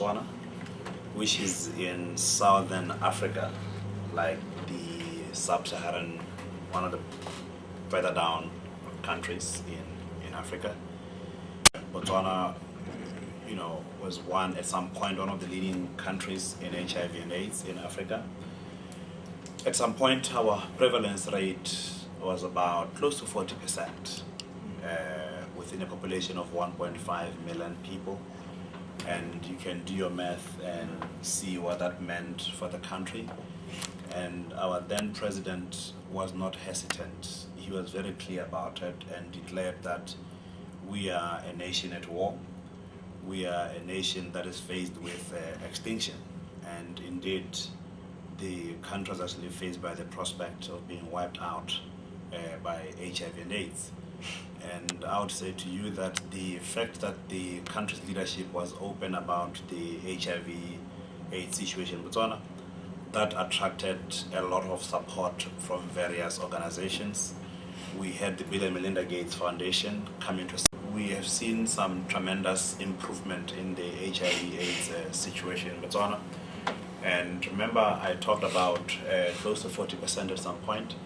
Botswana, which is in southern Africa, like the sub-Saharan, one of the further down countries in Africa. Botswana, was at some point one of the leading countries in HIV and AIDS in Africa. At some point, our prevalence rate was about close to 40% within a population of 1.5 million people. And you can do your math and see what that meant for the country. And our then president was not hesitant. He was very clear about it and declared that we are a nation at war. We are a nation that is faced with extinction. And indeed, the country was actually faced by the prospect of being wiped out by HIV and AIDS. And I would say to you that the fact that the country's leadership was open about the HIV AIDS situation in Botswana, that attracted a lot of support from various organizations. We had the Bill and Melinda Gates Foundation come into. We have seen some tremendous improvement in the HIV AIDS situation in Botswana. And remember, I talked about close to 40% at some point.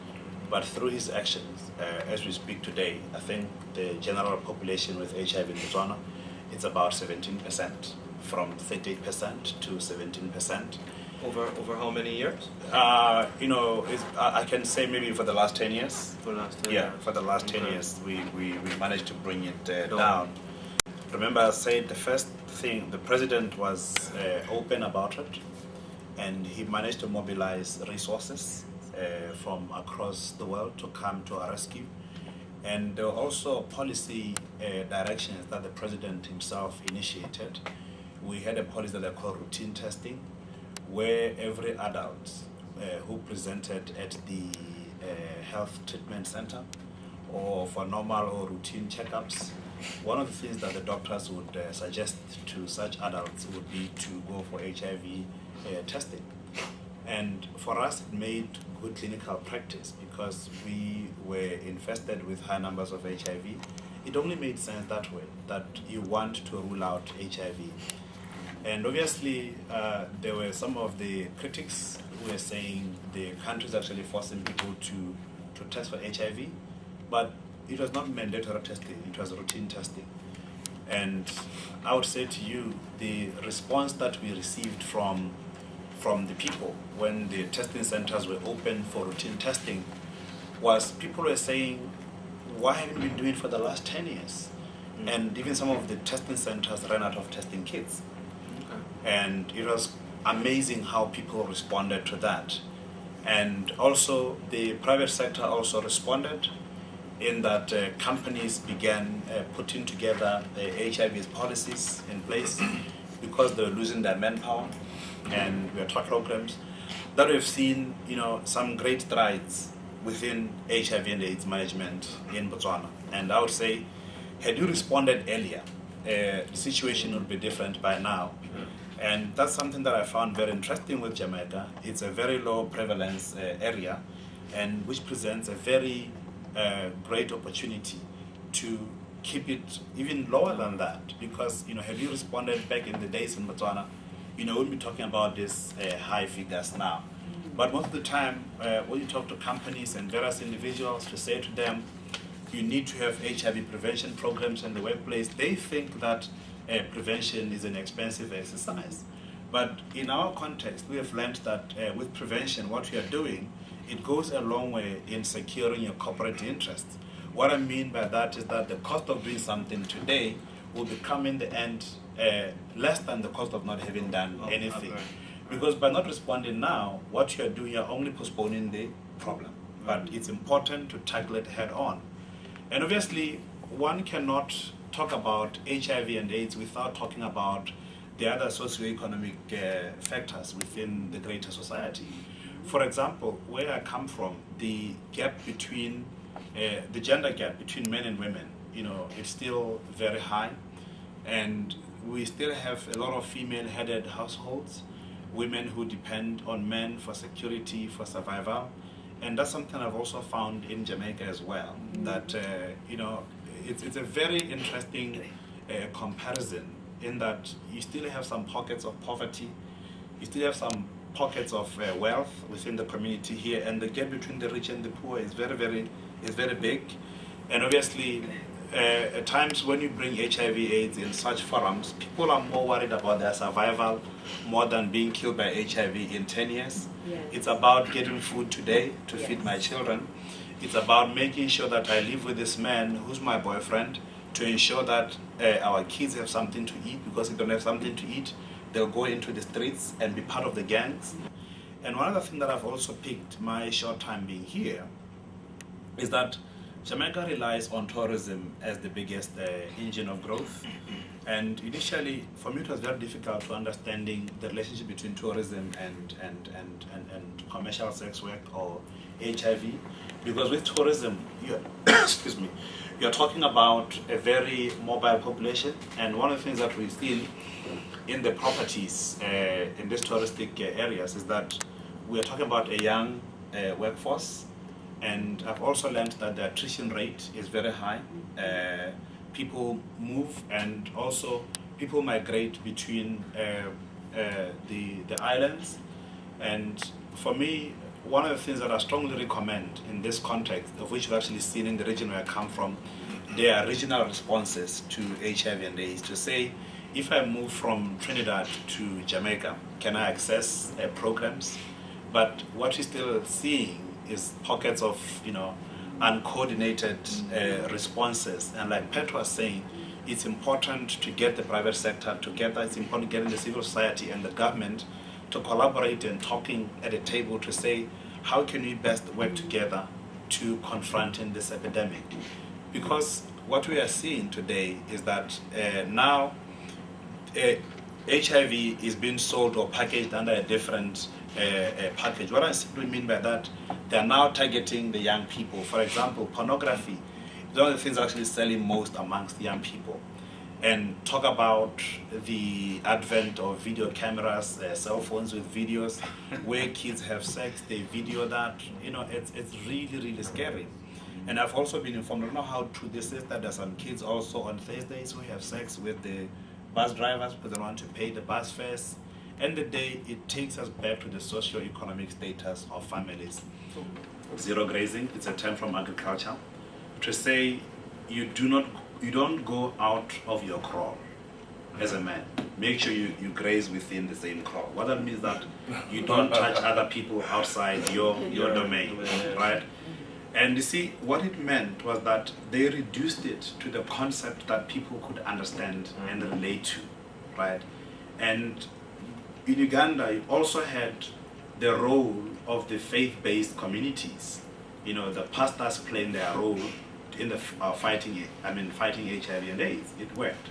But through his actions, as we speak today, I think the general population with HIV in Botswana is about 17%, from 38% to 17%. Over how many years? I can say maybe for the last 10 years. For the last 10 years. Yeah, for the last 10 years, we managed to bring it down. Remember, I said the first thing, the president was open about it, and he managed to mobilize resources from across the world to come to our rescue. And there were also policy directions that the president himself initiated. We had a policy that they call routine testing, where every adult who presented at the health treatment center or for normal or routine checkups, one of the things that the doctors would suggest to such adults would be to go for HIV testing. And for us, it made good clinical practice because we were infested with high numbers of HIV. It only made sense that way, that you want to rule out HIV. And obviously, there were some of the critics who were saying the country is actually forcing people to test for HIV, but it was not mandatory testing, it was routine testing. And I would say to you, the response that we received from the people when the testing centers were open for routine testing was people were saying, why haven't we been doing it for the last 10 years? And even some of the testing centers ran out of testing kits. And it was amazing how people responded to that. And also the private sector also responded in that companies began putting together HIV policies in place because they were losing their manpower, and we are taught programs that we've seen, some great strides within HIV and AIDS management in Botswana. And I would say, had you responded earlier, the situation would be different by now. And that's something that I found very interesting with Jamaica. It's a very low prevalence area, and which presents a very great opportunity to keep it even lower than that. Because, had you responded back in the days in Botswana, we wouldn't be talking about these high figures now. But most of the time, when you talk to companies and various individuals to say to them, you need to have HIV prevention programs in the workplace, they think that prevention is an expensive exercise. But in our context, we have learned that with prevention, what we are doing, it goes a long way in securing your corporate interests. What I mean by that is that the cost of doing something today will become in the end less than the cost of not having done anything. Okay. Because by not responding now, what you are doing, you're only postponing the problem. But it's important to tackle it head on. And obviously, one cannot talk about HIV and AIDS without talking about the other socioeconomic factors within the greater society. For example, where I come from, the gap between, the gender gap between men and women, it's still very high. And we still have a lot of female-headed households, women who depend on men for security, for survival. And that's something I've also found in Jamaica as well, that, it's a very interesting comparison in that you still have some pockets of poverty, you still have some pockets of wealth within the community here, and the gap between the rich and the poor is very big. And obviously, at times when you bring HIV/AIDS in such forums, people are more worried about their survival more than being killed by HIV in 10 years. Yes. It's about getting food today to Yes. feed my children. It's about making sure that I live with this man who's my boyfriend, to ensure that our kids have something to eat, because if they don't have something to eat, they'll go into the streets and be part of the gangs. And one other thing that I've also picked my short time being here is that Jamaica relies on tourism as the biggest engine of growth. And initially, for me, it was very difficult to understanding the relationship between tourism and commercial sex work or HIV, because with tourism, excuse me, you're talking about a very mobile population, and one of the things that we see in the properties in these touristic areas is that we are talking about a young workforce, and I've also learned that the attrition rate is very high. People move, and also people migrate between the islands. And for me, one of the things that I strongly recommend in this context, of which we've actually seen in the region where I come from, there are regional responses to HIV and AIDS, to say, if I move from Trinidad to Jamaica, can I access programs? But what we're still seeing is pockets of, uncoordinated responses. And like Pet was saying, it's important to get the private sector together. It's important getting the civil society and the government to collaborate and talking at a table to say, how can we best work together to confronting this epidemic? Because what we are seeing today is that now HIV is being sold or packaged under a different package. What I simply mean by that, they are now targeting the young people. For example, pornography is one of the things actually selling most amongst young people. And talk about the advent of video cameras, cell phones with videos, where kids have sex, they video that. It's really scary. And I've also been informed, I don't know how true this is, that there's some kids also on Thursdays who have sex with the bus drivers because they don't want to pay the bus fares. End of the day, it takes us back to the socio-economic status of families. Zero grazing, it's a term from agriculture, to say you don't go out of your crop as a man. Make sure you graze within the same crop. What that means that you don't touch other people outside your domain, right? And you see, what it meant was that they reduced it to the concept that people could understand and relate to, right? And in Uganda, you also had the role of the faith-based communities. The pastors playing their role in the fighting HIV and AIDS. It worked.